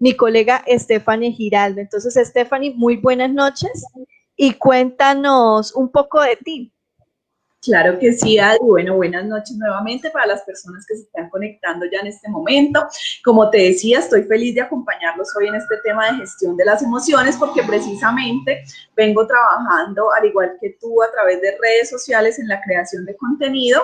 mi colega Stephanie Giraldo. Entonces, Stephanie, muy buenas noches y cuéntanos un poco de ti. Claro que sí, Adri. Bueno, buenas noches nuevamente para las personas que se están conectando ya en este momento. Como te decía, estoy feliz de acompañarlos hoy en este tema de gestión de las emociones porque precisamente vengo trabajando, al igual que tú, a través de redes sociales en la creación de contenido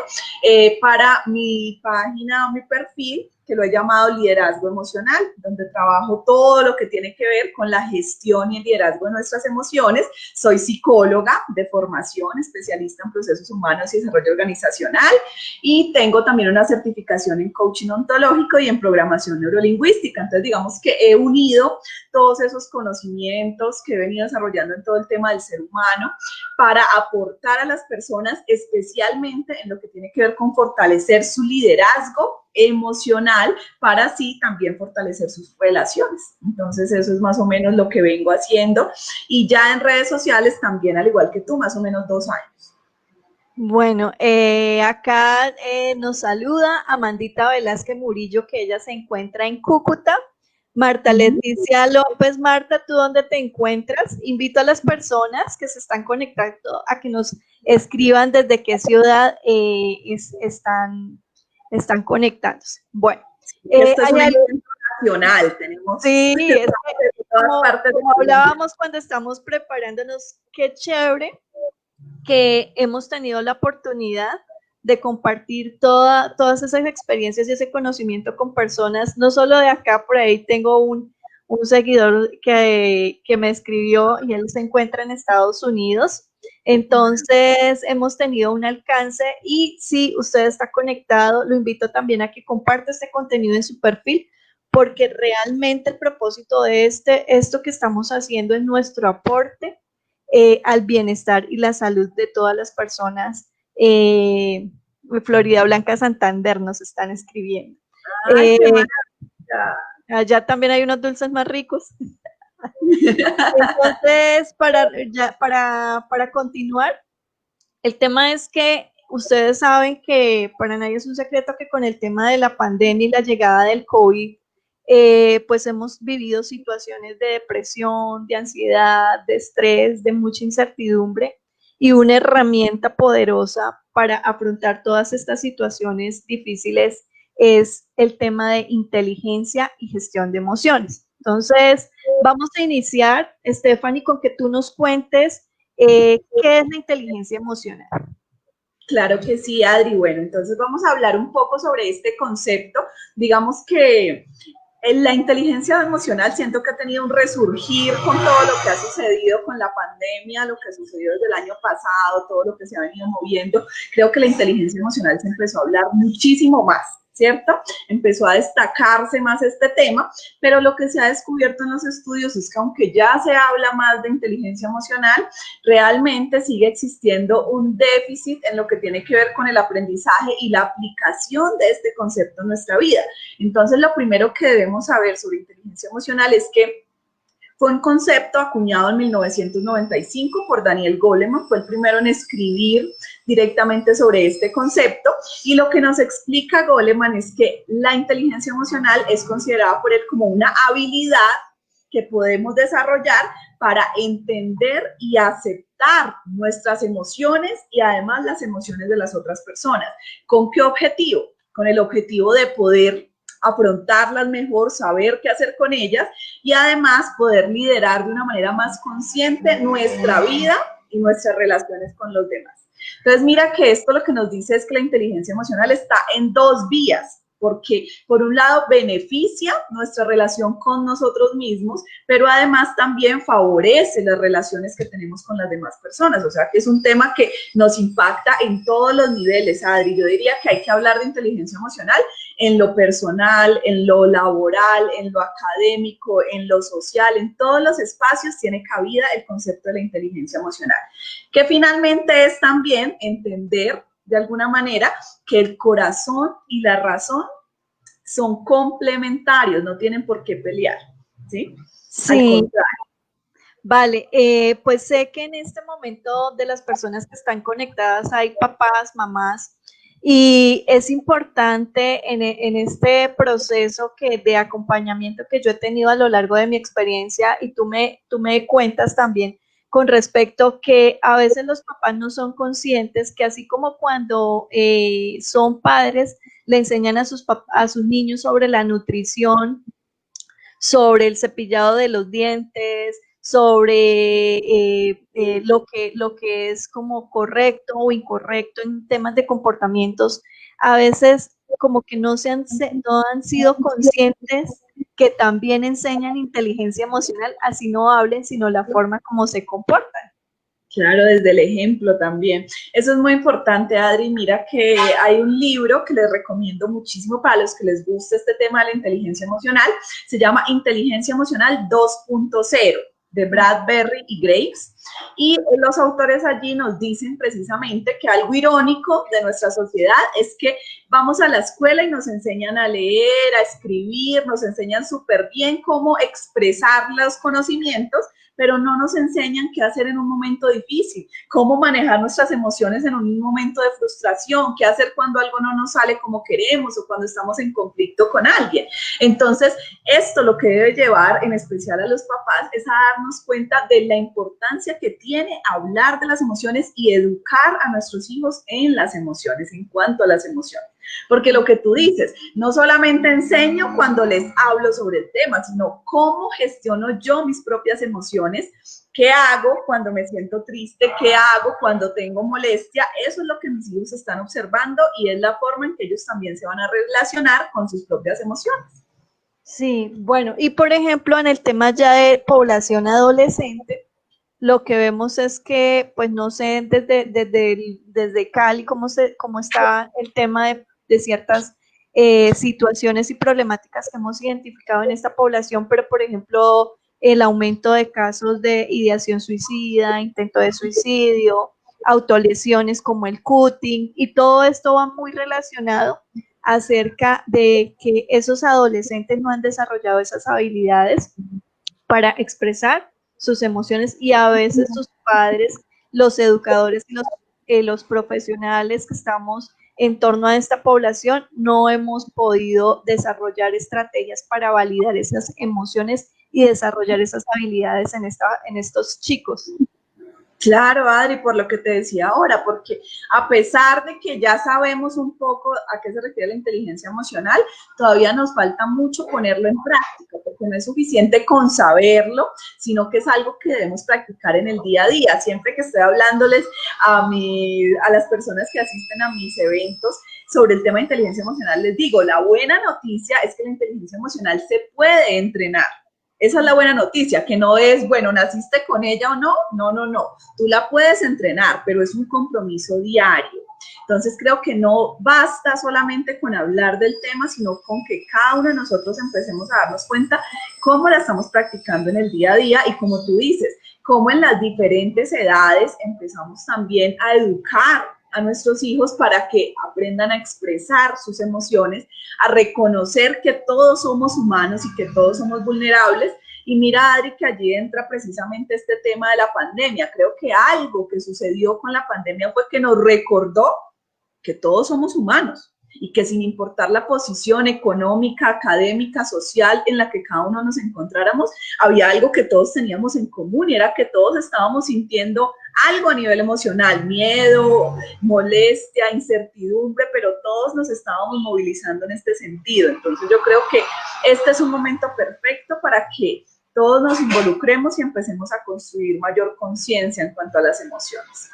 para mi página, mi perfil, que lo he llamado liderazgo emocional, donde trabajo todo lo que tiene que ver con la gestión y el liderazgo de nuestras emociones. Soy psicóloga de formación, especialista en procesos humanos y desarrollo organizacional, y tengo también una certificación en coaching ontológico y en programación neurolingüística. Entonces, digamos que he unido todos esos conocimientos que he venido desarrollando en todo el tema del ser humano para aportar a las personas, especialmente en lo que tiene que ver con fortalecer su liderazgo emocional para así también fortalecer sus relaciones. Entonces eso es más o menos lo que vengo haciendo, y ya en redes sociales también, al igual que tú, más o menos 2 años. Bueno, acá nos saluda Amandita Velázquez Murillo, que ella se encuentra en Cúcuta. Marta Leticia López, Marta, ¿tú dónde te encuentras? Invito a las personas que se están conectando a que nos escriban desde qué ciudad están conectados. Bueno, esto es un evento nacional, tenemos sí, es de todas partes como hablábamos cuando estamos preparándonos, qué chévere que hemos tenido la oportunidad de compartir todas esas experiencias y ese conocimiento con personas, no solo de acá. Por ahí tengo un seguidor que me escribió y él se encuentra en Estados Unidos. Entonces hemos tenido un alcance, y si usted está conectado, lo invito también a que comparte este contenido en su perfil, porque realmente el propósito de esto que estamos haciendo es nuestro aporte al bienestar y la salud de todas las personas. Florida Blanca Santander nos están escribiendo. ¡Ay, qué maravilla! Allá también hay unos dulces más ricos. Entonces, para continuar, el tema es que ustedes saben que para nadie es un secreto que con el tema de la pandemia y la llegada del COVID, pues hemos vivido situaciones de depresión, de ansiedad, de estrés, de mucha incertidumbre, y una herramienta poderosa para afrontar todas estas situaciones difíciles es el tema de inteligencia y gestión de emociones. Entonces, vamos a iniciar, Stephanie, con que tú nos cuentes ¿qué es la inteligencia emocional? Claro que sí, Adri. Bueno, entonces vamos a hablar un poco sobre este concepto. Digamos que la inteligencia emocional siento que ha tenido un resurgir con todo lo que ha sucedido con la pandemia, lo que sucedió desde el año pasado, todo lo que se ha venido moviendo. Creo que la inteligencia emocional se empezó a hablar muchísimo más, ¿cierto? Empezó a destacarse más este tema, pero lo que se ha descubierto en los estudios es que aunque ya se habla más de inteligencia emocional, realmente sigue existiendo un déficit en lo que tiene que ver con el aprendizaje y la aplicación de este concepto en nuestra vida. Entonces, lo primero que debemos saber sobre inteligencia emocional es que fue un concepto acuñado en 1995 por Daniel Goleman, fue el primero en escribir directamente sobre este concepto, y lo que nos explica Goleman es que la inteligencia emocional es considerada por él como una habilidad que podemos desarrollar para entender y aceptar nuestras emociones y además las emociones de las otras personas. ¿Con qué objetivo? Con el objetivo de poder afrontarlas mejor, saber qué hacer con ellas y además poder liderar de una manera más consciente nuestra vida y nuestras relaciones con los demás. Entonces, mira que esto lo que nos dice es que la inteligencia emocional está en 2 vías, porque por un lado beneficia nuestra relación con nosotros mismos, pero además también favorece las relaciones que tenemos con las demás personas. O sea que es un tema que nos impacta en todos los niveles, Adri. Yo diría que hay que hablar de inteligencia emocional en lo personal, en lo laboral, en lo académico, en lo social, en todos los espacios tiene cabida el concepto de la inteligencia emocional, que finalmente es también entender de alguna manera que el corazón y la razón son complementarios, no tienen por qué pelear, ¿sí? Sí. Al contrario. Vale, pues sé que en este momento de las personas que están conectadas hay papás, mamás Y es importante en este proceso de acompañamiento que yo he tenido a lo largo de mi experiencia, y tú me cuentas también con respecto que a veces los papás no son conscientes que así como cuando son padres, le enseñan a sus niños sobre la nutrición, sobre el cepillado de los dientes, sobre lo que es como correcto o incorrecto en temas de comportamientos, a veces como que no han sido conscientes que también enseñan inteligencia emocional, así no hablen, sino la forma como se comportan. Claro, desde el ejemplo también. Eso es muy importante, Adri. Mira que hay un libro que les recomiendo muchísimo para los que les guste este tema de la inteligencia emocional. Se llama Inteligencia Emocional 2.0 de Bradbury y Graves. Y los autores allí nos dicen precisamente que algo irónico de nuestra sociedad es que vamos a la escuela y nos enseñan a leer, a escribir, nos enseñan súper bien cómo expresar los conocimientos, pero no nos enseñan qué hacer en un momento difícil, cómo manejar nuestras emociones en un momento de frustración, qué hacer cuando algo no nos sale como queremos o cuando estamos en conflicto con alguien. Entonces, esto lo que debe llevar en especial a los papás es a darnos cuenta de la importancia que tiene hablar de las emociones y educar a nuestros hijos en las emociones, en cuanto a las emociones. Porque lo que tú dices, no solamente enseño cuando les hablo sobre el tema, sino cómo gestiono yo mis propias emociones, qué hago cuando me siento triste, qué hago cuando tengo molestia. Eso es lo que mis hijos están observando y es la forma en que ellos también se van a relacionar con sus propias emociones. Sí, bueno, y por ejemplo, en el tema ya de población adolescente, lo que vemos es que, pues no sé, desde Cali, cómo está el tema de ciertas situaciones y problemáticas que hemos identificado en esta población, pero por ejemplo, el aumento de casos de ideación suicida, intento de suicidio, autolesiones como el cutting, y todo esto va muy relacionado acerca de que esos adolescentes no han desarrollado esas habilidades para expresar sus emociones, y a veces sus padres, los educadores y los profesionales que estamos en torno a esta población no hemos podido desarrollar estrategias para validar esas emociones y desarrollar esas habilidades en estos chicos. Claro, Adri, por lo que te decía ahora, porque a pesar de que ya sabemos un poco a qué se refiere la inteligencia emocional, todavía nos falta mucho ponerlo en práctica, porque no es suficiente con saberlo, sino que es algo que debemos practicar en el día a día. Siempre que estoy hablándoles a las personas que asisten a mis eventos sobre el tema de inteligencia emocional, les digo, la buena noticia es que la inteligencia emocional se puede entrenar. Esa es la buena noticia, que no es, bueno, naciste con ella o no, no, no, no. Tú la puedes entrenar, pero es un compromiso diario. Entonces creo que no basta solamente con hablar del tema, sino con que cada uno de nosotros empecemos a darnos cuenta cómo la estamos practicando en el día a día y como tú dices, cómo en las diferentes edades empezamos también a educar a nuestros hijos para que aprendan a expresar sus emociones, a reconocer que todos somos humanos y que todos somos vulnerables. Y mira, Adri, que allí entra precisamente este tema de la pandemia. Creo que algo que sucedió con la pandemia fue que nos recordó que todos somos humanos y que sin importar la posición económica, académica, social en la que cada uno nos encontráramos, había algo que todos teníamos en común y era que todos estábamos sintiendo algo a nivel emocional, miedo, molestia, incertidumbre, pero todos nos estábamos movilizando en este sentido. Entonces yo creo que este es un momento perfecto para que todos nos involucremos y empecemos a construir mayor conciencia en cuanto a las emociones.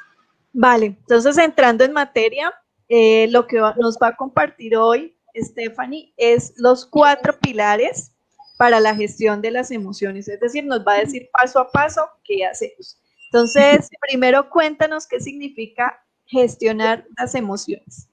Vale, entonces entrando en materia, lo que nos va a compartir hoy Stephanie es los 4 pilares para la gestión de las emociones, es decir, nos va a decir paso a paso qué hacemos. Entonces, primero cuéntanos qué significa gestionar las emociones.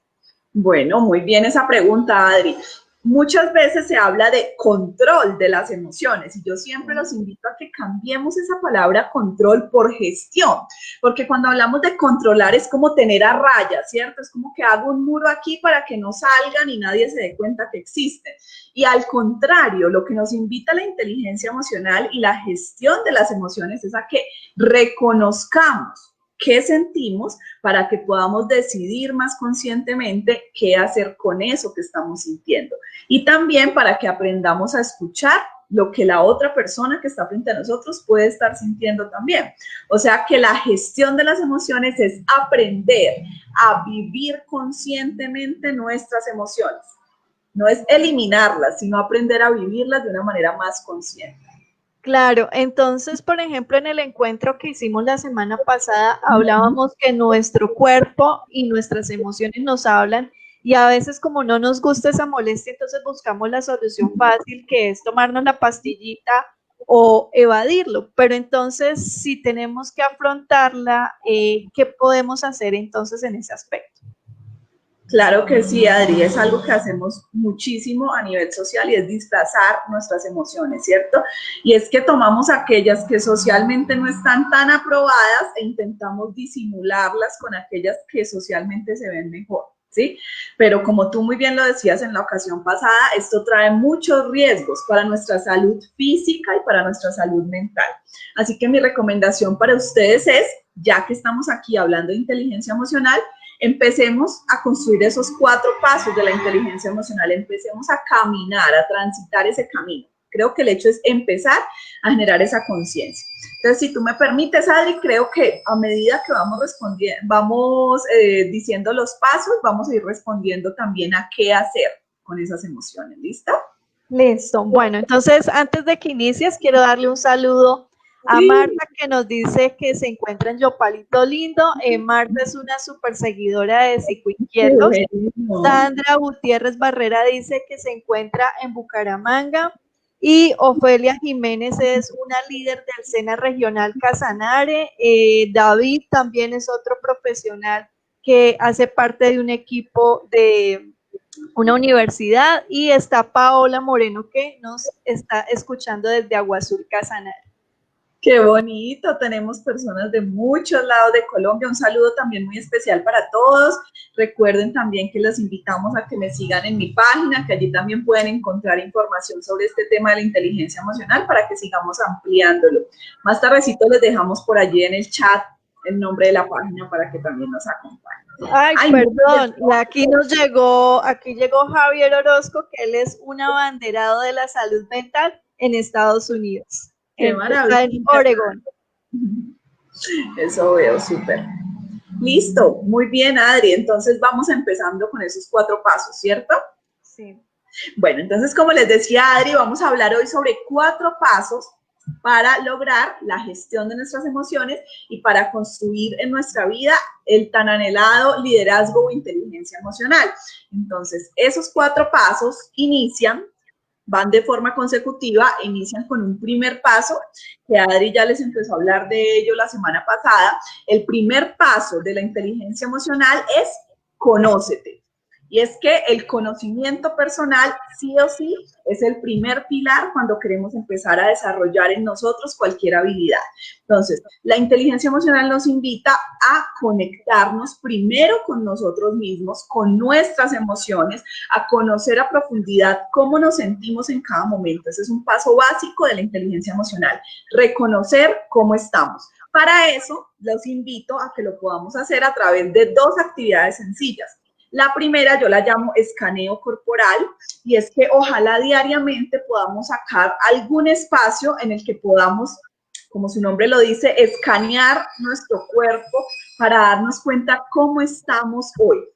Bueno, muy bien esa pregunta, Adri. Muchas veces se habla de control de las emociones y yo siempre los invito a que cambiemos esa palabra control por gestión, porque cuando hablamos de controlar es como tener a raya, ¿cierto? Es como que hago un muro aquí para que no salgan y nadie se dé cuenta que existen. Y al contrario, lo que nos invita la inteligencia emocional y la gestión de las emociones es a que reconozcamos qué sentimos para que podamos decidir más conscientemente qué hacer con eso que estamos sintiendo. Y también para que aprendamos a escuchar lo que la otra persona que está frente a nosotros puede estar sintiendo también. O sea que la gestión de las emociones es aprender a vivir conscientemente nuestras emociones. No es eliminarlas, sino aprender a vivirlas de una manera más consciente. Claro, entonces, por ejemplo, en el encuentro que hicimos la semana pasada, hablábamos que nuestro cuerpo y nuestras emociones nos hablan y a veces como no nos gusta esa molestia, entonces buscamos la solución fácil que es tomarnos la pastillita o evadirlo. Pero entonces, si tenemos que afrontarla, ¿qué podemos hacer entonces en ese aspecto? Claro que sí, Adri, es algo que hacemos muchísimo a nivel social y es disfrazar nuestras emociones, ¿cierto? Y es que tomamos aquellas que socialmente no están tan aprobadas e intentamos disimularlas con aquellas que socialmente se ven mejor, ¿sí? Pero como tú muy bien lo decías en la ocasión pasada, esto trae muchos riesgos para nuestra salud física y para nuestra salud mental. Así que mi recomendación para ustedes es, ya que estamos aquí hablando de inteligencia emocional, empecemos a construir esos 4 pasos de la inteligencia emocional, empecemos a caminar, a transitar ese camino. Creo que el hecho es empezar a generar esa conciencia. Entonces, si tú me permites, Adri, creo que a medida que vamos respondiendo, vamos diciendo los pasos, vamos a ir respondiendo también a qué hacer con esas emociones. ¿Listo? Listo. Bueno, entonces, antes de que inicies, quiero darle un saludo a Marta, que nos dice que se encuentra en Yopalito Lindo. Marta es una súper seguidora de Psicoinquietos. Sandra Gutiérrez Barrera dice que se encuentra en Bucaramanga. Y Ofelia Jiménez es una líder del SENA Regional Casanare. David también es otro profesional que hace parte de un equipo de una universidad. Y está Paola Moreno, que nos está escuchando desde Agua Azul Casanare. Qué bonito, tenemos personas de muchos lados de Colombia. Un saludo también muy especial para todos. Recuerden también que los invitamos a que me sigan en mi página, que allí también pueden encontrar información sobre este tema de la inteligencia emocional para que sigamos ampliándolo. Más tardecito les dejamos por allí en el chat el nombre de la página para que también nos acompañen. Ay, perdón, y aquí llegó Javier Orozco, que él es un abanderado de la salud mental en Estados Unidos. ¡Qué maravilla! En Oregón. Eso veo, súper. Listo, muy bien, Adri. Entonces vamos empezando con esos 4 pasos, ¿cierto? Sí. Bueno, entonces como les decía Adri, vamos a hablar hoy sobre 4 pasos para lograr la gestión de nuestras emociones y para construir en nuestra vida el tan anhelado liderazgo o inteligencia emocional. Entonces, esos 4 pasos van de forma consecutiva, inician con un primer paso, que Adri ya les empezó a hablar de ello la semana pasada. El primer paso de la inteligencia emocional es conócete. Y es que el conocimiento personal, sí o sí, es el primer pilar cuando queremos empezar a desarrollar en nosotros cualquier habilidad. Entonces, la inteligencia emocional nos invita a conectarnos primero con nosotros mismos, con nuestras emociones, a conocer a profundidad cómo nos sentimos en cada momento. Ese es un paso básico de la inteligencia emocional, reconocer cómo estamos. Para eso, los invito a que lo podamos hacer a través de 2 actividades sencillas. La primera yo la llamo escaneo corporal y es que ojalá diariamente podamos sacar algún espacio en el que podamos, como su nombre lo dice, escanear nuestro cuerpo para darnos cuenta cómo estamos hoy.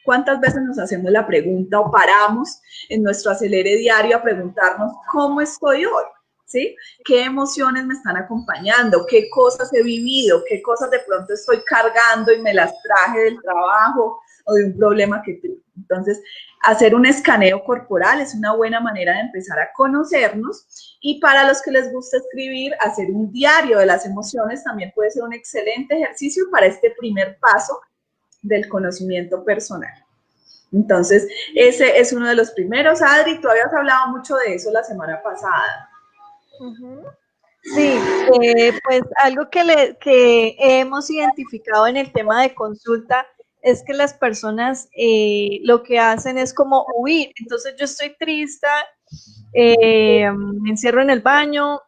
¿Cuántas veces nos hacemos la pregunta o paramos en nuestro acelere diario a preguntarnos cómo estoy hoy? ¿Sí? ¿Qué emociones me están acompañando? ¿Qué cosas he vivido? ¿Qué cosas de pronto estoy cargando y me las traje del trabajo o de un problema que tuve? Entonces, hacer un escaneo corporal es una buena manera de empezar a conocernos, y para los que les gusta escribir, hacer un diario de las emociones también puede ser un excelente ejercicio para este primer paso del conocimiento personal. Entonces, ese es uno de los primeros. Adri, tú habías hablado mucho de eso la semana pasada. Sí, pues algo que hemos identificado en el tema de consulta es que las personas lo que hacen es como huir. Entonces yo estoy triste Me encierro en el baño,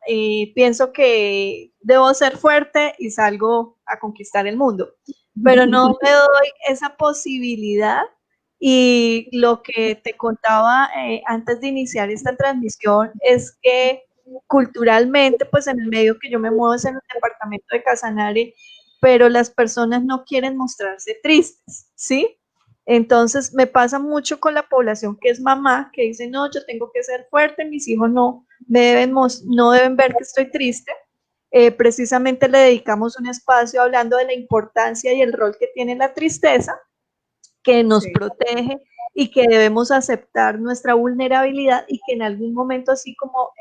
pienso que debo ser fuerte y salgo a conquistar el mundo, pero no me doy esa posibilidad. Y lo que te contaba antes de iniciar esta transmisión es que culturalmente, pues en el medio que yo me muevo es en el departamento de Casanare, pero las personas no quieren mostrarse tristes, ¿sí? Entonces me pasa mucho con la población que es mamá, que dice, no, yo tengo que ser fuerte, mis hijos no deben ver que estoy triste. Precisamente le dedicamos un espacio hablando de la importancia y el rol que tiene la tristeza, que nos protege y que debemos aceptar nuestra vulnerabilidad y que en algún momento, así como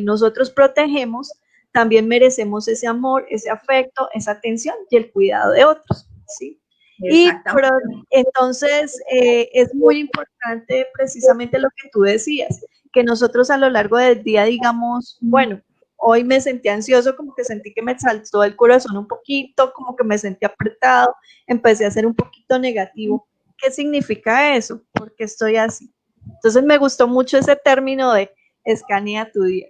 nosotros protegemos, también merecemos ese amor, ese afecto, esa atención y el cuidado de otros, ¿sí? Y entonces es muy importante precisamente lo que tú decías, que nosotros a lo largo del día digamos, bueno, hoy me sentí ansioso, como que sentí que me saltó el corazón un poquito, como que me sentí apretado, empecé a ser un poquito negativo. ¿Qué significa eso? ¿Por qué estoy así? Entonces me gustó mucho ese término de escanea tu día.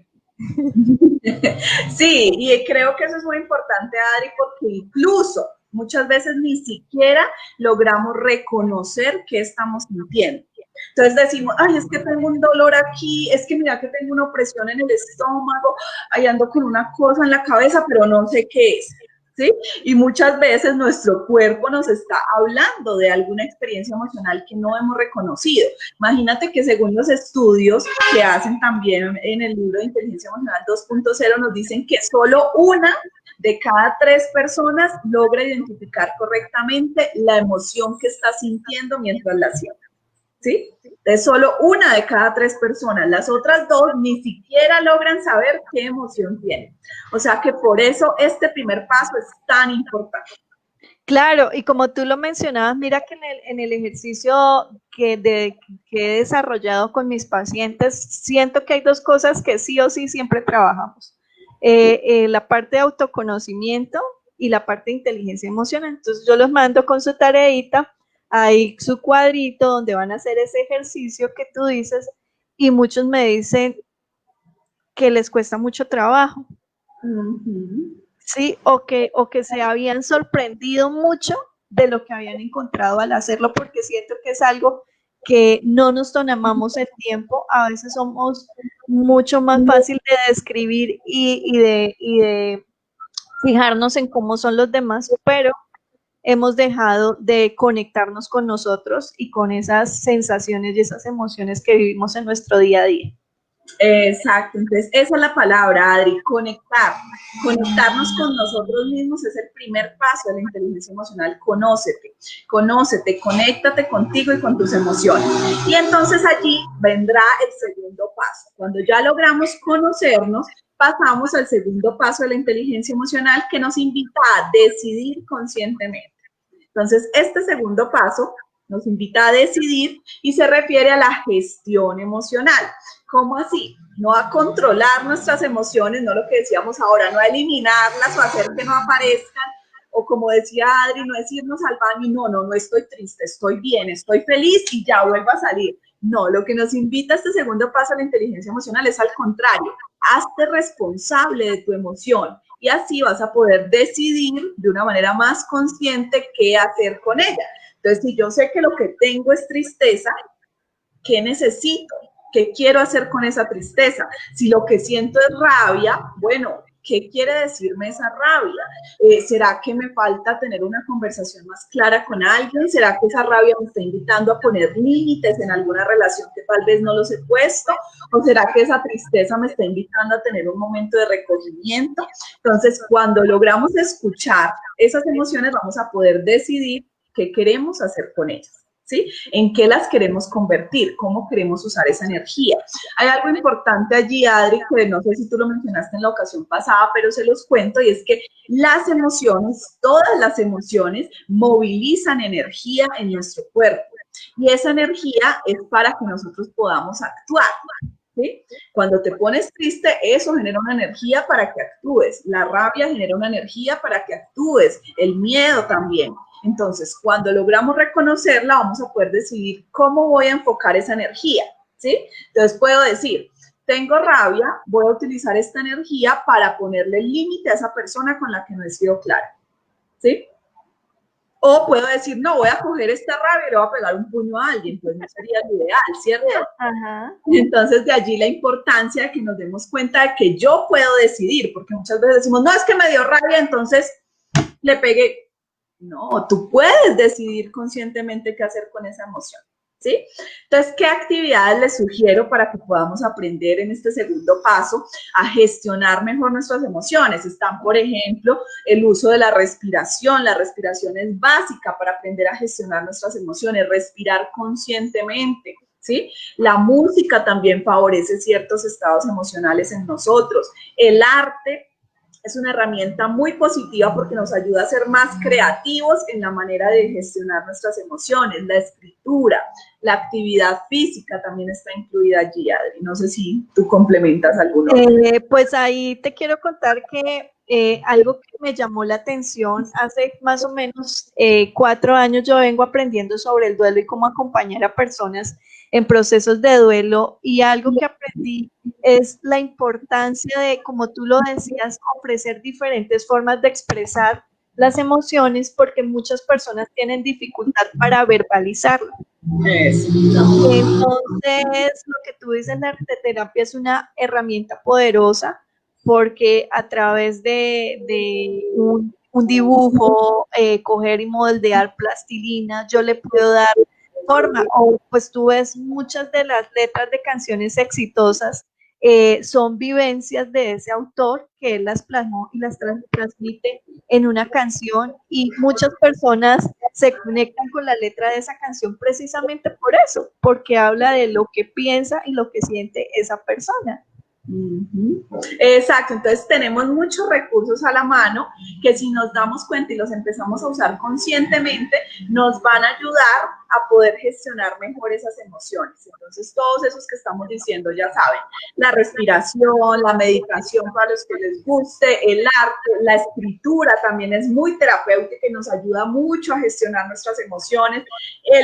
Sí, y creo que eso es muy importante, Adri, porque incluso muchas veces ni siquiera logramos reconocer qué estamos sintiendo. Entonces decimos, ay, es que tengo un dolor aquí, es que mira que tengo una opresión en el estómago, ahí ando con una cosa en la cabeza, pero no sé qué es. ¿Sí? Y muchas veces nuestro cuerpo nos está hablando de alguna experiencia emocional que no hemos reconocido. Imagínate que según los estudios que hacen también en el libro de Inteligencia Emocional 2.0 nos dicen que solo una de cada 3 personas logra identificar correctamente la emoción que está sintiendo mientras la siente. ¿Sí? Es solo una de cada 3 personas. Las otras 2 ni siquiera logran saber qué emoción tienen. O sea que por eso este primer paso es tan importante. Claro, y como tú lo mencionabas, mira que en el ejercicio que he desarrollado con mis pacientes, siento que hay 2 cosas que sí o sí siempre trabajamos. La parte de autoconocimiento y la parte de inteligencia emocional. Entonces yo los mando con su tareita, ahí su cuadrito donde van a hacer ese ejercicio que tú dices, y muchos me dicen que les cuesta mucho trabajo. Sí, o que se habían sorprendido mucho de lo que habían encontrado al hacerlo, porque siento que es algo que no nos tomamos el tiempo, a veces somos mucho más fácil de describir y de fijarnos en cómo son los demás, pero hemos dejado de conectarnos con nosotros y con esas sensaciones y esas emociones que vivimos en nuestro día a día. Exacto, entonces esa es la palabra, Adri, conectar. Conectarnos con nosotros mismos es el primer paso de la inteligencia emocional. Conócete, conéctate contigo y con tus emociones. Y entonces allí vendrá el segundo paso. Cuando ya logramos conocernos, pasamos al segundo paso de la inteligencia emocional, que nos invita a decidir conscientemente. Entonces, este segundo paso nos invita a decidir y se refiere a la gestión emocional. ¿Cómo así? No a controlar nuestras emociones, no lo que decíamos ahora, no a eliminarlas o hacer que no aparezcan, o como decía Adri, no es irnos al baño y no estoy triste, estoy bien, estoy feliz y ya vuelvo a salir. No, lo que nos invita a este segundo paso a la inteligencia emocional es al contrario, hazte responsable de tu emoción y así vas a poder decidir de una manera más consciente qué hacer con ella. Entonces, si yo sé que lo que tengo es tristeza, ¿qué necesito? ¿Qué quiero hacer con esa tristeza? Si lo que siento es rabia, bueno, ¿qué quiere decirme esa rabia? ¿Será que me falta tener una conversación más clara con alguien? ¿Será que esa rabia me está invitando a poner límites en alguna relación que tal vez no los he puesto? ¿O será que esa tristeza me está invitando a tener un momento de recogimiento? Entonces, cuando logramos escuchar esas emociones, vamos a poder decidir qué queremos hacer con ellas. ¿Sí? ¿En qué las queremos convertir? ¿Cómo queremos usar esa energía? Hay algo importante allí, Adri, que no sé si tú lo mencionaste en la ocasión pasada, pero se los cuento, y es que las emociones, todas las emociones, movilizan energía en nuestro cuerpo. Y esa energía es para que nosotros podamos actuar. ¿Sí? Cuando te pones triste, eso genera una energía para que actúes. La rabia genera una energía para que actúes. El miedo también. Entonces, cuando logramos reconocerla, vamos a poder decidir cómo voy a enfocar esa energía, ¿sí? Entonces, puedo decir, tengo rabia, voy a utilizar esta energía para ponerle límite a esa persona con la que no he sido clara, ¿sí? O puedo decir, no, voy a coger esta rabia y le voy a pegar un puño a alguien, pues no sería lo ideal, ¿cierto? Ajá. Entonces, de allí la importancia de que nos demos cuenta de que yo puedo decidir, porque muchas veces decimos, no, es que me dio rabia, entonces le pegué. No, tú puedes decidir conscientemente qué hacer con esa emoción, ¿sí? Entonces, ¿qué actividades les sugiero para que podamos aprender en este segundo paso a gestionar mejor nuestras emociones? Están, por ejemplo, el uso de la respiración. La respiración es básica para aprender a gestionar nuestras emociones, respirar conscientemente, ¿sí? La música también favorece ciertos estados emocionales en nosotros. El arte es una herramienta muy positiva porque nos ayuda a ser más creativos en la manera de gestionar nuestras emociones. La escritura, la actividad física también está incluida allí, Adri. No sé si tú complementas alguno. Pues ahí te quiero contar que algo que me llamó la atención, hace más o menos 4 años yo vengo aprendiendo sobre el duelo y cómo acompañar a personas en procesos de duelo, y algo que aprendí es la importancia de, como tú lo decías, ofrecer diferentes formas de expresar las emociones, porque muchas personas tienen dificultad para verbalizarlo. Entonces, lo que tú dices, la arteterapia es una herramienta poderosa porque a través de un dibujo, coger y moldear plastilina, yo le puedo dar forma. O pues tú ves muchas de las letras de canciones exitosas, son vivencias de ese autor que él las plasmó y las transmite en una canción, y muchas personas se conectan con la letra de esa canción precisamente por eso, porque habla de lo que piensa y lo que siente esa persona. Exacto, entonces tenemos muchos recursos a la mano que si nos damos cuenta y los empezamos a usar conscientemente, nos van a ayudar a poder gestionar mejor esas emociones. Entonces todos esos que estamos diciendo, ya saben, la respiración, la meditación para los que les guste, el arte, la escritura también es muy terapéutica y nos ayuda mucho a gestionar nuestras emociones,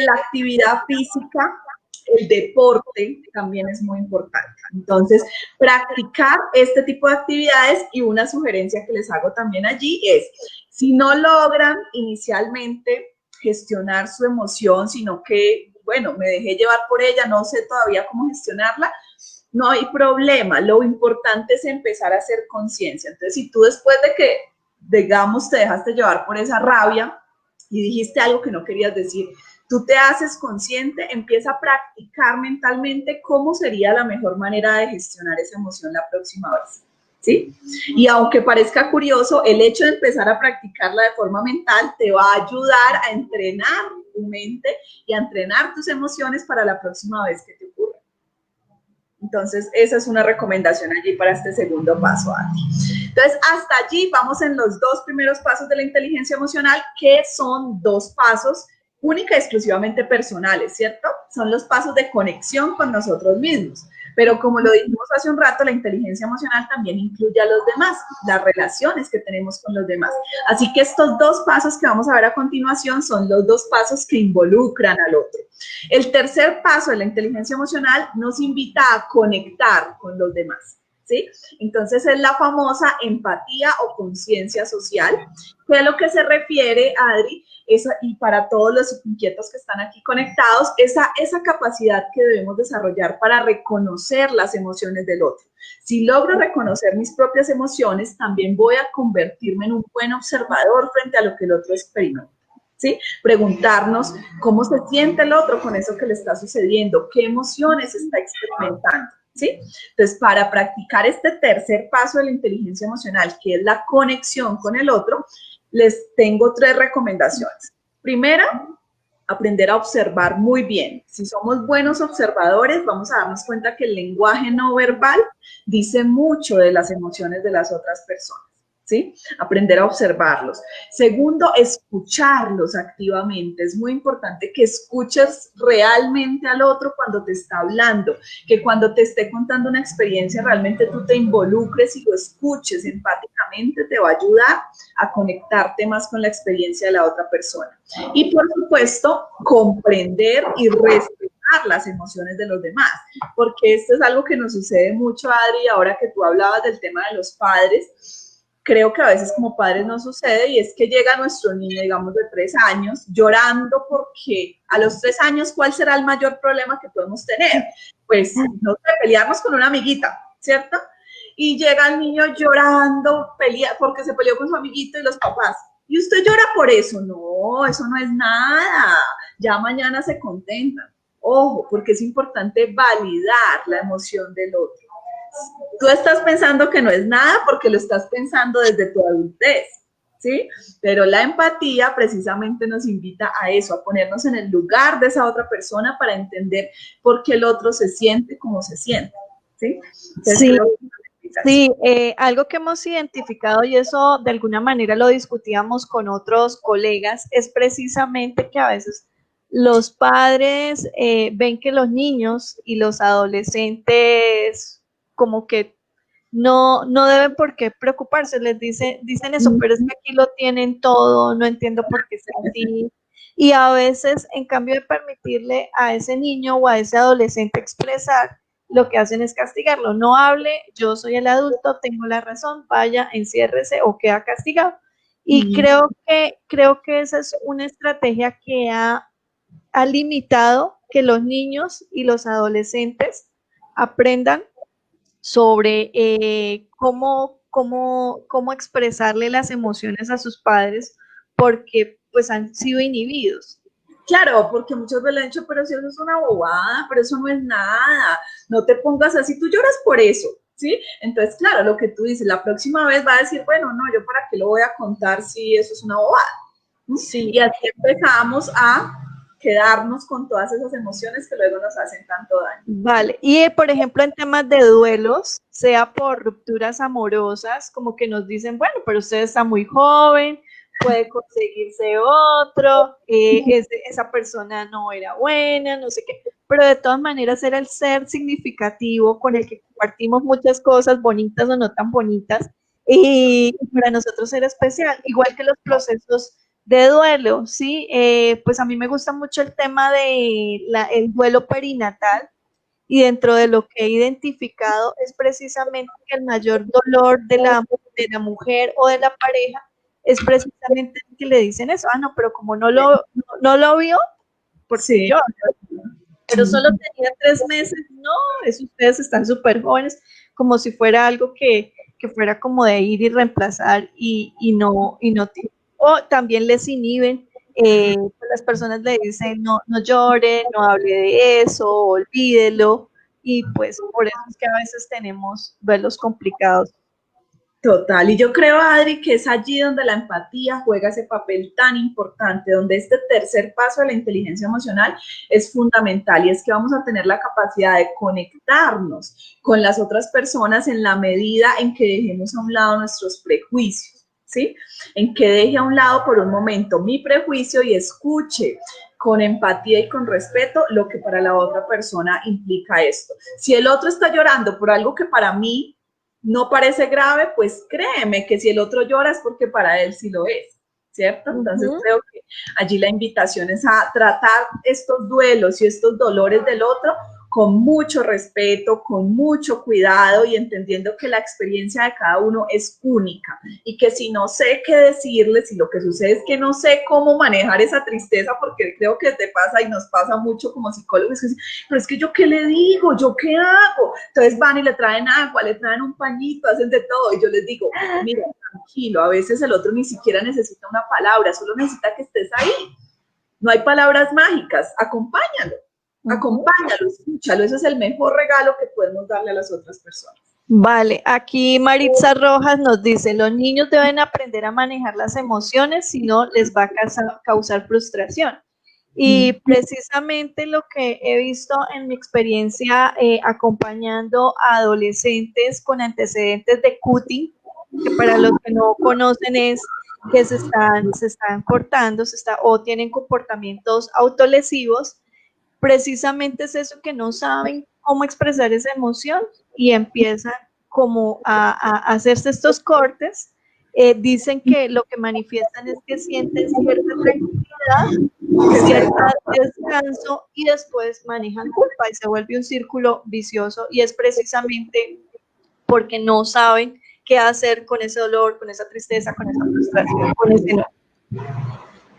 la actividad física, el deporte también es muy importante. Entonces, practicar este tipo de actividades, y una sugerencia que les hago también allí es, si no logran inicialmente gestionar su emoción, sino que, bueno, me dejé llevar por ella, no sé todavía cómo gestionarla, no hay problema. Lo importante es empezar a hacer conciencia. Entonces, si tú después de que, digamos, te dejaste llevar por esa rabia y dijiste algo que no querías decir, tú te haces consciente, empieza a practicar mentalmente cómo sería la mejor manera de gestionar esa emoción la próxima vez, ¿sí? Y aunque parezca curioso, el hecho de empezar a practicarla de forma mental te va a ayudar a entrenar tu mente y a entrenar tus emociones para la próxima vez que te ocurra. Entonces, esa es una recomendación allí para este segundo paso, Andy. Entonces, hasta allí vamos en los 2 primeros pasos de la inteligencia emocional, que son 2 pasos única y exclusivamente personales, ¿cierto? Son los pasos de conexión con nosotros mismos. Pero como lo dijimos hace un rato, la inteligencia emocional también incluye a los demás, las relaciones que tenemos con los demás. Así que estos 2 pasos que vamos a ver a continuación son los 2 pasos que involucran al otro. El tercer paso de la inteligencia emocional nos invita a conectar con los demás, ¿sí? Entonces es la famosa empatía o conciencia social, que a lo que se refiere, Adri, y para todos los inquietos que están aquí conectados, esa capacidad que debemos desarrollar para reconocer las emociones del otro. Si logro reconocer mis propias emociones, también voy a convertirme en un buen observador frente a lo que el otro experimenta, ¿sí? Preguntarnos cómo se siente el otro con eso que le está sucediendo, qué emociones está experimentando, ¿sí? Entonces, para practicar este tercer paso de la inteligencia emocional, que es la conexión con el otro, les tengo 3 recomendaciones. Primera, aprender a observar muy bien. Si somos buenos observadores, vamos a darnos cuenta que el lenguaje no verbal dice mucho de las emociones de las otras personas, ¿sí? Aprender a observarlos. Segundo, escucharlos activamente. Es muy importante que escuches realmente al otro cuando te está hablando, que cuando te esté contando una experiencia realmente tú te involucres y lo escuches empáticamente, te va a ayudar a conectarte más con la experiencia de la otra persona. Y por supuesto, comprender y respetar manejar las emociones de los demás, porque esto es algo que nos sucede mucho, Adri, ahora que tú hablabas del tema de los padres. Creo que a veces como padres nos sucede, y es que llega nuestro niño, digamos, de 3 años, llorando porque a los 3 años, ¿cuál será el mayor problema que podemos tener? Pues, no sé, pelearnos con una amiguita, ¿cierto? Y llega el niño llorando, porque se peleó con su amiguito y los papás. ¿Y usted llora por eso? No, eso no es nada. Ya mañana se contentan. Ojo, porque es importante validar la emoción del otro. Tú estás pensando que no es nada porque lo estás pensando desde tu adultez, ¿sí? Pero la empatía precisamente nos invita a eso, a ponernos en el lugar de esa otra persona para entender por qué el otro se siente como se siente, ¿sí? Entonces, sí. creo que Sí, algo que hemos identificado, y eso de alguna manera lo discutíamos con otros colegas, es precisamente que a veces los padres ven que los niños y los adolescentes como que no deben por qué preocuparse, dicen eso, pero es que aquí lo tienen todo, no entiendo por qué es así. Y a veces, en cambio de permitirle a ese niño o a ese adolescente expresar, lo que hacen es castigarlo. No hable, yo soy el adulto, tengo la razón, vaya, enciérrese o queda castigado. Y creo que esa es una estrategia que ha limitado que los niños y los adolescentes aprendan sobre cómo expresarle las emociones a sus padres, porque pues han sido inhibidos. Claro, porque muchos veces le han dicho, pero si eso es una bobada, pero eso no es nada, no te pongas así, tú lloras por eso, ¿sí? Entonces, claro, lo que tú dices, la próxima vez va a decir, bueno, no, yo para qué lo voy a contar si eso es una bobada. Sí. Y así empezamos a quedarnos con todas esas emociones que luego nos hacen tanto daño. Vale, y por ejemplo en temas de duelos, sea por rupturas amorosas, como que nos dicen, bueno, pero usted está muy joven, puede conseguirse otro, esa persona no era buena, no sé qué, pero de todas maneras era el ser significativo con el que compartimos muchas cosas, bonitas o no tan bonitas, y para nosotros era especial, igual que los procesos de duelo, ¿sí? Pues a mí me gusta mucho el tema de el duelo perinatal, y dentro de lo que he identificado es precisamente que el mayor dolor de la mujer o de la pareja es precisamente que le dicen eso, no, pero como no lo vio, porque Sí. yo, pero solo tenía 3 meses, no, ustedes están súper jóvenes, como si fuera algo que fuera como de ir y reemplazar y no, o también les inhiben, las personas le dicen no llore, no hable de eso, olvídelo, y pues por eso es que a veces tenemos duelos complicados. Total, y yo creo, Adri, que es allí donde la empatía juega ese papel tan importante, donde este tercer paso de la inteligencia emocional es fundamental, y es que vamos a tener la capacidad de conectarnos con las otras personas en la medida en que dejemos a un lado nuestros prejuicios, ¿sí? En que deje a un lado por un momento mi prejuicio y escuche con empatía y con respeto lo que para la otra persona implica esto. Si el otro está llorando por algo que para mí no parece grave, pues créeme que si el otro llora es porque para él sí lo es, ¿cierto? Entonces creo que allí la invitación es a tratar estos duelos y estos dolores del otro con mucho respeto, con mucho cuidado y entendiendo que la experiencia de cada uno es única y que si no sé qué decirles, si lo que sucede es que no sé cómo manejar esa tristeza, porque creo que te pasa y nos pasa mucho como psicólogos, pero es que yo qué le digo, yo qué hago, entonces van y le traen agua, le traen un pañito, hacen de todo, y yo les digo, mira, tranquilo, a veces el otro ni siquiera necesita una palabra, solo necesita que estés ahí, no hay palabras mágicas, acompáñalo. Acompáñalo, escúchalo, ese es el mejor regalo que podemos darle a las otras personas. Vale, aquí Maritza Rojas nos dice, los niños deben aprender a manejar las emociones, si no les va a causar frustración. Y precisamente lo que he visto en mi experiencia acompañando a adolescentes con antecedentes de cutting, que para los que no conocen es que se están cortando, o tienen comportamientos autolesivos, precisamente es eso, que no saben cómo expresar esa emoción y empiezan como a hacerse estos cortes. Dicen que lo que manifiestan es que sienten cierta tranquilidad cierta descanso y después manejan culpa y se vuelve un círculo vicioso y es precisamente porque no saben qué hacer con ese dolor, con esa tristeza, con esa frustración, con ese no.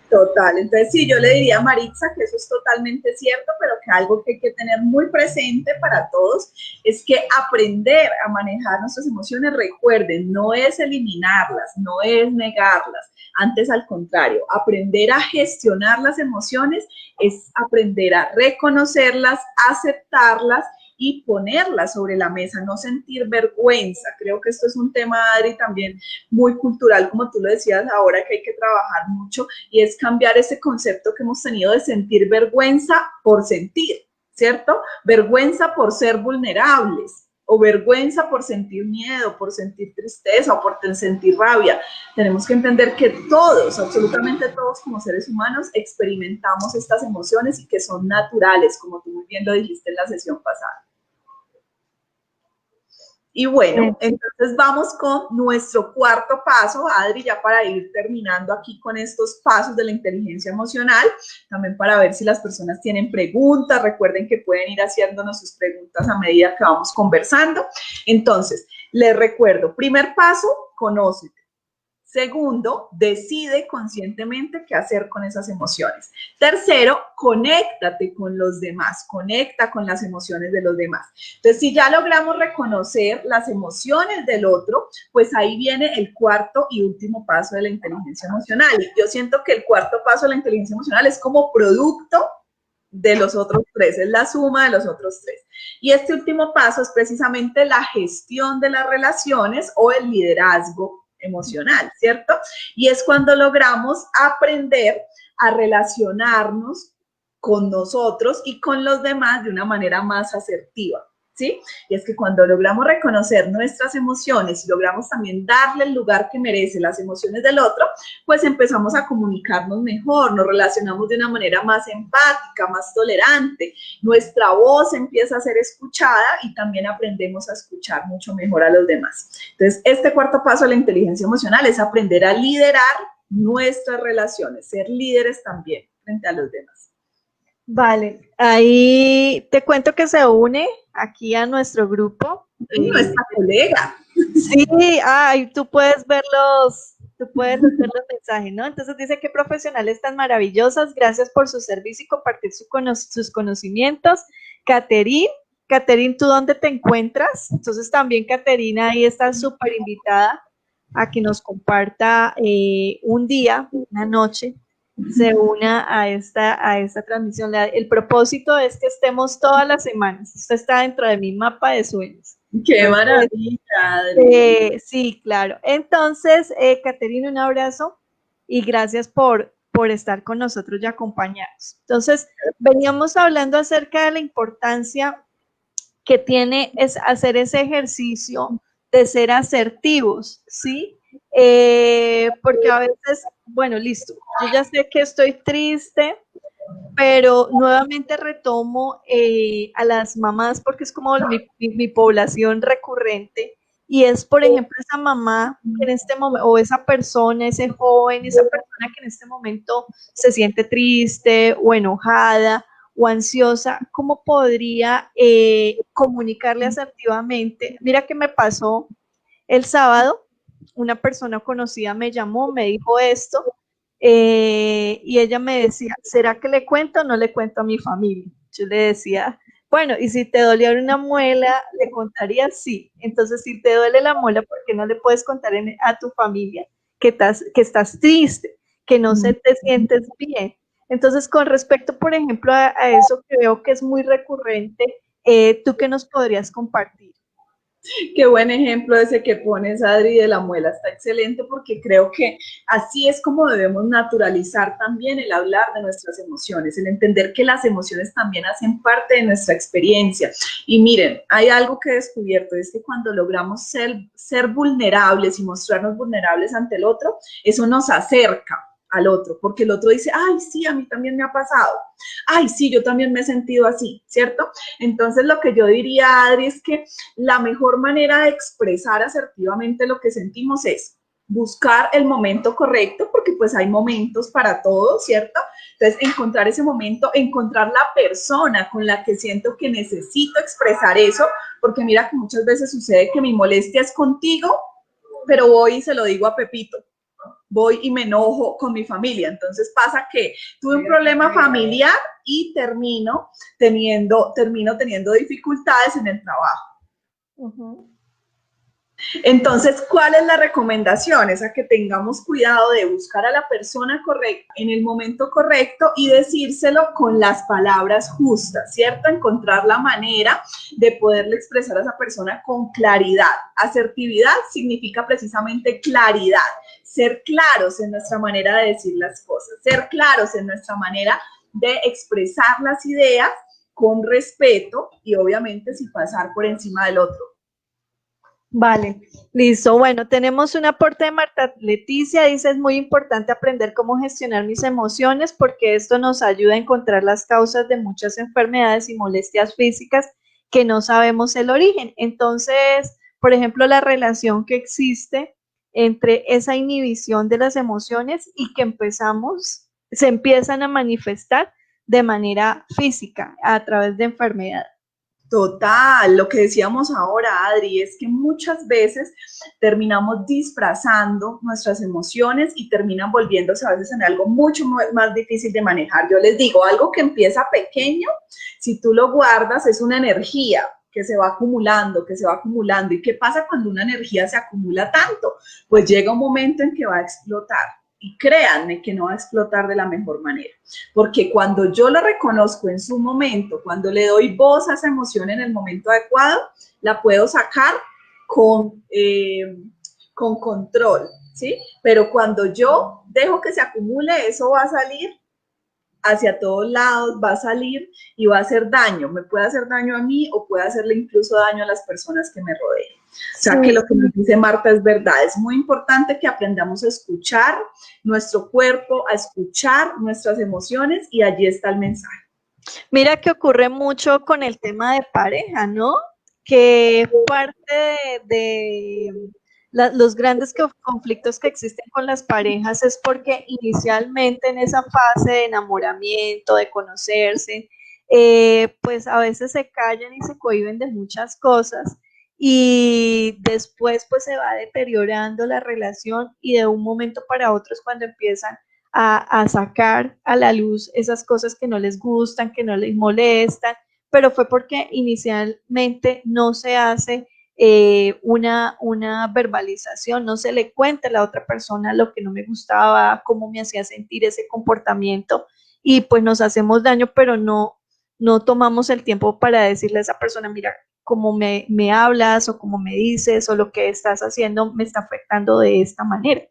Total, entonces sí, yo le diría a Maritza que eso es totalmente cierto, pero que algo que hay que tener muy presente para todos es que aprender a manejar nuestras emociones, recuerden, no es eliminarlas, no es negarlas, antes al contrario, aprender a gestionar las emociones es aprender a reconocerlas, aceptarlas y ponerlas sobre la mesa, no sentir vergüenza. Creo que esto es un tema, Adri, también muy cultural, como tú lo decías ahora, que hay que trabajar mucho, y es cambiar ese concepto que hemos tenido de sentir vergüenza por sentir, ¿cierto? Vergüenza por ser vulnerables, o vergüenza por sentir miedo, por sentir tristeza, o por sentir rabia. Tenemos que entender que todos, absolutamente todos como seres humanos, experimentamos estas emociones y que son naturales, como tú muy bien lo dijiste en la sesión pasada. Y bueno, entonces vamos con nuestro cuarto paso, Adri, ya para ir terminando aquí con estos pasos de la inteligencia emocional, también para ver si las personas tienen preguntas. Recuerden que pueden ir haciéndonos sus preguntas a medida que vamos conversando. Entonces, les recuerdo, primer paso, conócete. Segundo, decide conscientemente qué hacer con esas emociones. Tercero, conéctate con los demás, conecta con las emociones de los demás. Entonces, si ya logramos reconocer las emociones del otro, pues ahí viene el cuarto y último paso de la inteligencia emocional. Y yo siento que el cuarto paso de la inteligencia emocional es como producto de los otros tres, es la suma de los otros tres. Y este último paso es precisamente la gestión de las relaciones o el liderazgo emocional, ¿cierto? Y es cuando logramos aprender a relacionarnos con nosotros y con los demás de una manera más asertiva, ¿sí? Y es que cuando logramos reconocer nuestras emociones y logramos también darle el lugar que merece las emociones del otro, pues empezamos a comunicarnos mejor, nos relacionamos de una manera más empática, más tolerante, nuestra voz empieza a ser escuchada y también aprendemos a escuchar mucho mejor a los demás. Entonces, este cuarto paso de la inteligencia emocional es aprender a liderar nuestras relaciones, ser líderes también frente a los demás. Vale, ahí te cuento que se une aquí a nuestro grupo. Nuestra colega. Sí, ay, tú puedes ver los mensajes, ¿no? Entonces dice que profesionales tan maravillosas, gracias por su servicio y compartir sus conocimientos. Caterine, ¿tú dónde te encuentras? Entonces también Caterina ahí está súper invitada a que nos comparta un día, una noche, se una a esta transmisión. El propósito es que estemos todas las semanas. Esto está dentro de mi mapa de sueños. ¡Qué maravilla! Sí, claro. Entonces, Caterina, un abrazo y gracias por estar con nosotros y acompañarnos. Entonces, veníamos hablando acerca de la importancia que tiene es hacer ese ejercicio de ser asertivos, ¿sí? Porque a veces, bueno, listo, yo ya sé que estoy triste, pero nuevamente retomo a las mamás porque es como mi población recurrente y es, por ejemplo, esa mamá que en este momento, o esa persona, ese joven, esa persona que en este momento se siente triste o enojada o ansiosa, ¿cómo podría comunicarle asertivamente? Mira que me pasó el sábado, una persona conocida me llamó, me dijo esto, y ella me decía, ¿será que le cuento o no le cuento a mi familia? Yo le decía, bueno, y si te doliera una muela, ¿le contaría? Sí. Entonces, si te duele la muela, ¿por qué no le puedes contar a tu familia que estás triste, que no se te sientes bien? Entonces, con respecto, por ejemplo, a eso, creo que es muy recurrente, ¿tú qué nos podrías compartir? Qué buen ejemplo ese que pones, Adri, de la muela. Está excelente porque creo que así es como debemos naturalizar también el hablar de nuestras emociones, el entender que las emociones también hacen parte de nuestra experiencia. Y miren, hay algo que he descubierto, es que cuando logramos ser vulnerables y mostrarnos vulnerables ante el otro, eso nos acerca al otro, porque el otro dice, ay, sí, a mí también me ha pasado, ay, sí, yo también me he sentido así, ¿cierto? Entonces, lo que yo diría, Adri, es que la mejor manera de expresar asertivamente lo que sentimos es buscar el momento correcto, porque pues hay momentos para todo, ¿cierto? Entonces, encontrar ese momento, encontrar la persona con la que siento que necesito expresar eso, porque mira que muchas veces sucede que mi molestia es contigo, pero voy y se lo digo a Pepito, voy y me enojo con mi familia. Entonces pasa que tuve un problema familiar y termino teniendo dificultades en el trabajo. Ujú. Entonces, ¿cuál es la recomendación? Es a que tengamos cuidado de buscar a la persona correcta en el momento correcto y decírselo con las palabras justas, ¿cierto? Encontrar la manera de poderle expresar a esa persona con claridad. Asertividad significa precisamente claridad, ser claros en nuestra manera de decir las cosas, ser claros en nuestra manera de expresar las ideas con respeto y obviamente sin pasar por encima del otro. Vale, listo. Bueno, tenemos un aporte de Marta Leticia. Dice, es muy importante aprender cómo gestionar mis emociones porque esto nos ayuda a encontrar las causas de muchas enfermedades y molestias físicas que no sabemos el origen. Entonces, por ejemplo, la relación que existe entre esa inhibición de las emociones y que se empiezan a manifestar de manera física a través de enfermedades. Total, lo que decíamos ahora, Adri, es que muchas veces terminamos disfrazando nuestras emociones y terminan volviéndose a veces en algo mucho más difícil de manejar. Yo les digo, algo que empieza pequeño, si tú lo guardas, es una energía que se va acumulando, que se va acumulando. ¿Y qué pasa cuando una energía se acumula tanto? Pues llega un momento en que va a explotar. Y créanme que no va a explotar de la mejor manera, porque cuando yo lo reconozco en su momento, cuando le doy voz a esa emoción en el momento adecuado, la puedo sacar con control, ¿sí? Pero cuando yo dejo que se acumule, eso va a salir hacia todos lados, va a salir y va a hacer daño. Me puede hacer daño a mí o puede hacerle incluso daño a las personas que me rodean. O sea, que lo que nos dice Marta es verdad. Es muy importante que aprendamos a escuchar nuestro cuerpo, a escuchar nuestras emociones y allí está el mensaje. Mira que ocurre mucho con el tema de pareja, ¿no? Que parte los grandes conflictos que existen con las parejas es porque inicialmente en esa fase de enamoramiento, de conocerse, pues a veces se callan y se cohíben de muchas cosas y después pues se va deteriorando la relación y de un momento para otro es cuando empiezan a sacar a la luz esas cosas que no les gustan, que no les molestan, pero fue porque inicialmente no se hace una verbalización, no se le cuenta a la otra persona lo que no me gustaba, cómo me hacía sentir ese comportamiento y pues nos hacemos daño, pero no tomamos el tiempo para decirle a esa persona, mira, cómo me hablas o cómo me dices o lo que estás haciendo me está afectando de esta manera.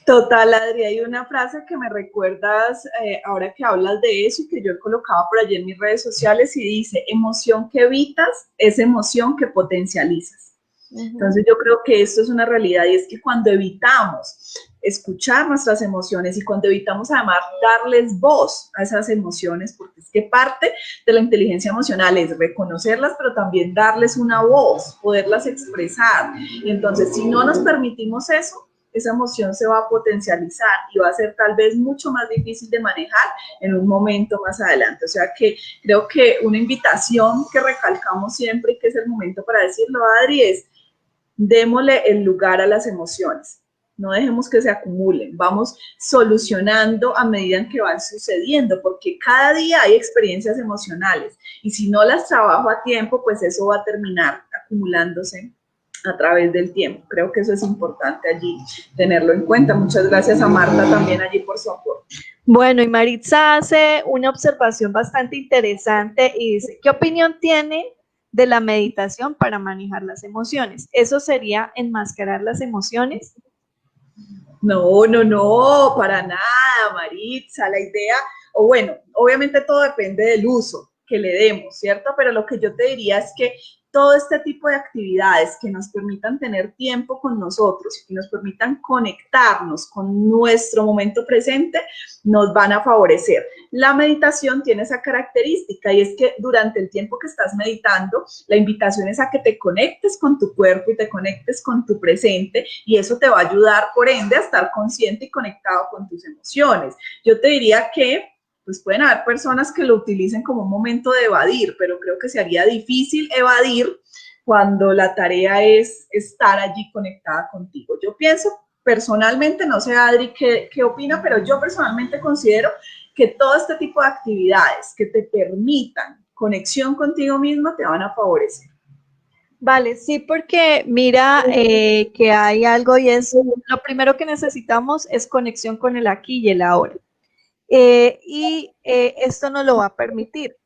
Total, Adri, hay una frase que me recuerdas ahora que hablas de eso y que yo he colocado por allí en mis redes sociales y dice, emoción que evitas es emoción que potencializas. Entonces yo creo que esto es una realidad y es que cuando evitamos escuchar nuestras emociones y cuando evitamos además darles voz a esas emociones, porque es que parte de la inteligencia emocional es reconocerlas, pero también darles una voz, poderlas expresar. Y entonces si no nos permitimos eso, esa emoción se va a potencializar y va a ser tal vez mucho más difícil de manejar en un momento más adelante. O sea que creo que una invitación que recalcamos siempre y que es el momento para decirlo, Adri, es démosle el lugar a las emociones, no dejemos que se acumulen, vamos solucionando a medida en que van sucediendo, porque cada día hay experiencias emocionales y si no las trabajo a tiempo, pues eso va a terminar acumulándose a través del tiempo. Creo que eso es importante allí tenerlo en cuenta. Muchas gracias a Marta también allí por su aporte. Bueno, y Maritza hace una observación bastante interesante y dice, ¿qué opinión tiene de la meditación para manejar las emociones? ¿Eso sería enmascarar las emociones? No, para nada, Maritza. La idea, o bueno, obviamente todo depende del uso, que le demos, ¿cierto? Pero lo que yo te diría es que todo este tipo de actividades que nos permitan tener tiempo con nosotros y que nos permitan conectarnos con nuestro momento presente, nos van a favorecer. La meditación tiene esa característica y es que durante el tiempo que estás meditando, la invitación es a que te conectes con tu cuerpo y te conectes con tu presente, y eso te va a ayudar, por ende, a estar consciente y conectado con tus emociones. Yo te diría que pues pueden haber personas que lo utilicen como un momento de evadir, pero creo que se haría difícil evadir cuando la tarea es estar allí conectada contigo. Yo pienso personalmente, no sé Adri qué opina, pero yo personalmente considero que todo este tipo de actividades que te permitan conexión contigo mismo te van a favorecer. Vale, sí, porque mira que hay algo y es, lo primero que necesitamos es conexión con el aquí y el ahora. Esto nos lo va a permitir,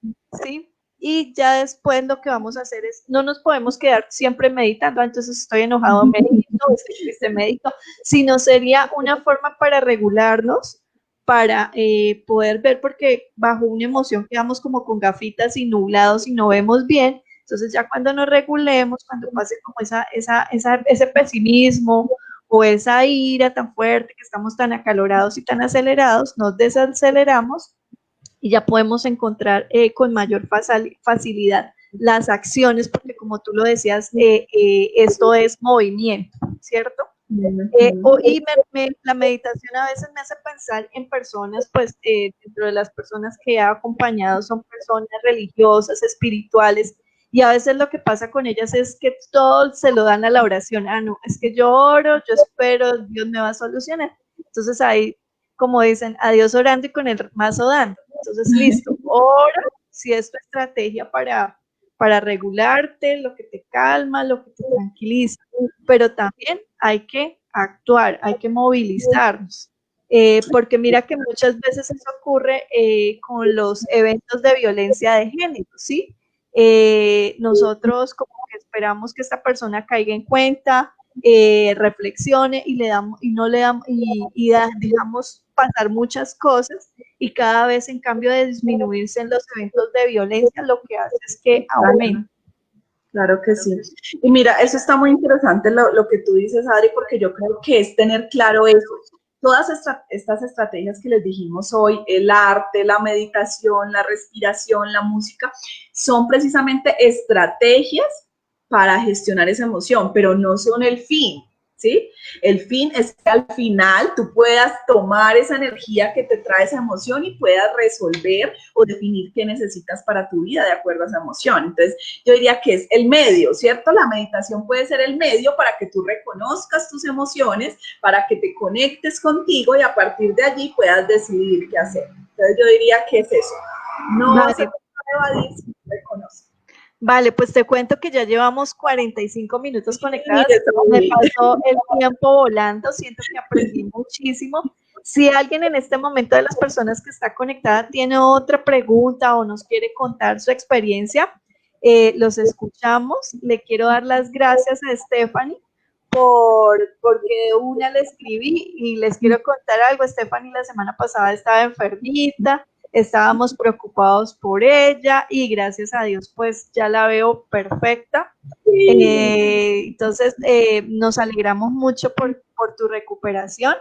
¿sí? Y ya después lo que vamos a hacer es, no nos podemos quedar siempre meditando, entonces estoy enojado, medito, estoy triste, medito, sino sería una forma para regularnos, para poder ver, porque bajo una emoción quedamos como con gafitas y nublados y no vemos bien, entonces ya cuando nos regulemos, cuando pase como ese pesimismo, o esa ira tan fuerte, que estamos tan acalorados y tan acelerados, nos desaceleramos y ya podemos encontrar con mayor facilidad las acciones, porque como tú lo decías, esto es movimiento, ¿cierto? La meditación a veces me hace pensar en personas, pues dentro de las personas que he acompañado son personas religiosas, espirituales, y a veces lo que pasa con ellas es que todo se lo dan a la oración. Ah, no, es que yo oro, yo espero, Dios me va a solucionar. Entonces ahí, como dicen, a Dios orando y con el mazo dando. Entonces, listo, ora, si es tu estrategia para regularte, lo que te calma, lo que te tranquiliza, pero también hay que actuar, hay que movilizarnos. Porque mira que muchas veces eso ocurre con los eventos de violencia de género, ¿sí? Nosotros como que esperamos que esta persona caiga en cuenta, reflexione y le damos y no le damos dejamos pasar muchas cosas, y cada vez en cambio de disminuirse en los eventos de violencia, lo que hace es que aumente. Claro que sí. Y mira, eso está muy interesante lo que tú dices, Adri, porque yo creo que es tener claro eso. Todas estas estrategias que les dijimos hoy, el arte, la meditación, la respiración, la música, son precisamente estrategias para gestionar esa emoción, pero no son el fin, ¿sí? El fin es que al final tú puedas tomar esa energía que te trae esa emoción y puedas resolver o definir qué necesitas para tu vida de acuerdo a esa emoción. Entonces, yo diría que es el medio, ¿cierto? La meditación puede ser el medio para que tú reconozcas tus emociones, para que te conectes contigo y a partir de allí puedas decidir qué hacer. Entonces, yo diría que es eso. No vale. se puede evadir si no reconoces. Vale, pues te cuento que ya llevamos 45 minutos conectadas. Me pasó el tiempo volando, siento que aprendí muchísimo. Si alguien en este momento de las personas que está conectada tiene otra pregunta o nos quiere contar su experiencia, los escuchamos. Le quiero dar las gracias a Stephanie porque una le escribí, y les quiero contar algo. Stephanie la semana pasada estaba enfermita, estábamos preocupados por ella y gracias a Dios pues ya la veo perfecta. Entonces nos alegramos mucho por tu recuperación,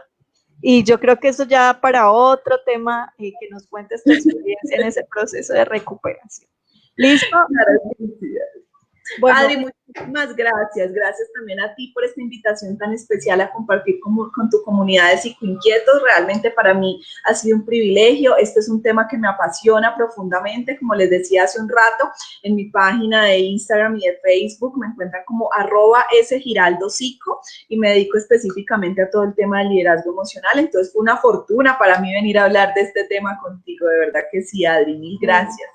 y yo creo que eso ya para otro tema, que nos cuentes tu experiencia en ese proceso de recuperación. ¿Listo? Claro, bueno, Adri, muchísimas gracias. Gracias también a ti por esta invitación tan especial a compartir con tu comunidad de psicoinquietos. Realmente para mí ha sido un privilegio. Este es un tema que me apasiona profundamente. Como les decía hace un rato, en mi página de Instagram y de Facebook me encuentran como @sgiraldopsico y me dedico específicamente a todo el tema del liderazgo emocional. Entonces fue una fortuna para mí venir a hablar de este tema contigo. De verdad que sí, Adri. Mil gracias.